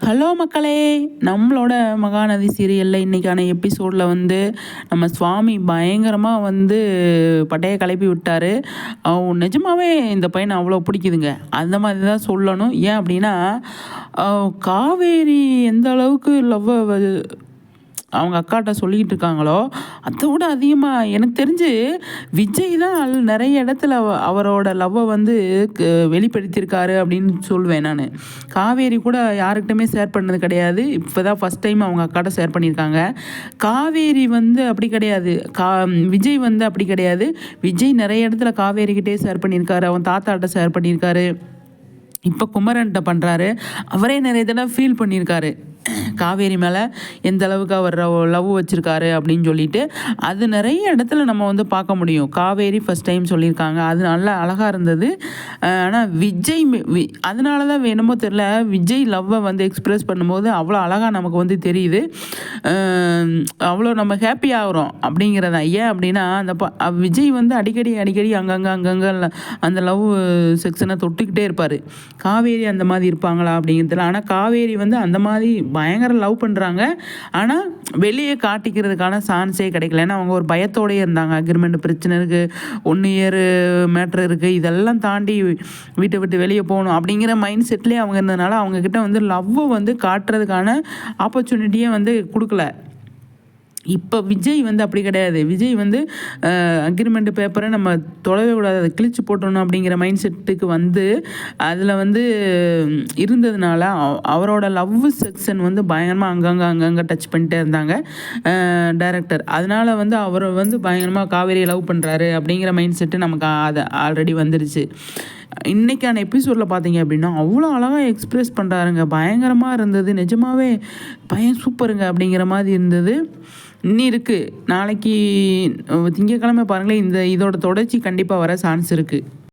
Hello மக்களே, நம்மளோட மகாநதி சீரியலில் இன்றைக்கான எபிசோடில் வந்து நம்ம சுவாமி பயங்கரமாக வந்து பட்டையை கிளப்பி விட்டார். நிஜமாகவே இந்த பையனை அவ்வளோ பிடிக்குதுங்க. அந்த மாதிரி தான் சொல்லணும். ஏன் அப்படின்னா, காவேரி எந்த அளவுக்கு அவங்க அக்காட்ட சொல்லிக்கிட்டு இருக்காங்களோ, அதை விட அதிகமாக எனக்கு தெரிஞ்சு விஜய் தான் நிறைய இடத்துல அவரோட லவ்வை வந்து வெளிப்படுத்தியிருக்காரு அப்படின்னு சொல்லுவேன் நான். காவேரி கூட யாருக்கிட்டையுமே ஷேர் பண்ணது கிடையாது. இப்போ தான் ஃபஸ்ட் டைம் அவங்க அக்காட்ட ஷேர் பண்ணியிருக்காங்க. காவேரி வந்து அப்படி கிடையாது, விஜய் வந்து அப்படி கிடையாது. விஜய் நிறைய இடத்துல காவேரிக்கிட்டே ஷேர் பண்ணியிருக்காரு, அவன் தாத்தாட்ட ஷேர் பண்ணியிருக்காரு, இப்போ குமரன்ட்ட பண்ணுறாரு. அவரே நிறைய தடவை ஃபீல் பண்ணியிருக்காரு காவேரி மேலே எந்த அளவுக்கு அவர் லவ் வச்சுருக்காரு அப்படின்னு சொல்லிட்டு. அது நிறைய இடத்துல நம்ம வந்து பார்க்க முடியும். காவேரி ஃபஸ்ட் டைம் சொல்லியிருக்காங்க, அது நல்லா அழகாக இருந்தது. ஆனால் விஜய் அதனால தான் வேணுமோ தெரில, விஜய் லவ்வை வந்து எக்ஸ்ப்ரெஸ் பண்ணும்போது அவ்வளோ அழகாக நமக்கு வந்து தெரியுது. அவ்வளோ நம்ம ஹாப்பி ஆகிறோம் அப்படிங்கிறதா. ஏன் அப்படின்னா, அந்த விஜய் வந்து அடிக்கடி அங்கங்கே அந்த லவ் செக்ஷனை தொட்டுக்கிட்டே இருப்பார். காவேரி அந்த மாதிரி இருப்பாங்களா அப்படிங்கிறதுல. ஆனால் காவேரி வந்து அந்த மாதிரி பயங்கர லவ் பண்ணுறாங்க. ஆனால் வெளியே காட்டிக்கிறதுக்கான சான்ஸே கிடைக்கல. ஏன்னா அவங்க ஒரு பயத்தோடயே இருந்தாங்க. அக்ரிமெண்ட் பிரச்சனை இருக்குது, 1 இயர் மேட்ரு இருக்குது, இதெல்லாம் தாண்டி வீட்டை விட்டு வெளியே போகணும் அப்படிங்கிற மைண்ட் செட்லேயே அவங்க இருந்ததுனால அவங்கக்கிட்ட வந்து லவ்வை வந்து காட்டுறதுக்கான ஆப்பர்ச்சுனிட்டியே வந்து கொடுக்கல. இப்போ விஜய் வந்து அப்படி கிடையாது. விஜய் வந்து அக்ரிமெண்ட் பேப்பரை நம்ம தொடவே கூடாது, அதை கிழிச்சு போட்டணும் அப்படிங்கிற மைண்ட் செட்டுக்கு வந்து அதில் வந்து இருந்ததுனால அவரோட லவ் செக்ஷன் வந்து பயங்கரமாக அங்கங்கே டச் பண்ணிட்டே இருந்தாங்க டைரக்டர். அதனால் வந்து அவர் வந்து பயங்கரமாக காவேரியை லவ் பண்ணுறாரு அப்படிங்கிற மைண்ட் செட்டு நமக்கு அதை ஆல்ரெடி வந்துருச்சு. இன்றைக்கான எபிசோடில் பார்த்தீங்க அப்படின்னா அவ்வளோ அழகாக எக்ஸ்ப்ரெஸ் பண்ணுறாருங்க. பயங்கரமாக இருந்தது. நிஜமாகவே பையன் சூப்பருங்க அப்படிங்கிற மாதிரி இருந்தது. இன்னும் இருக்குது, நாளைக்கு திங்கட்கிழமை பாருங்களேன், இதோட தொடர்ச்சி கண்டிப்பாக வர சான்ஸ் இருக்குது.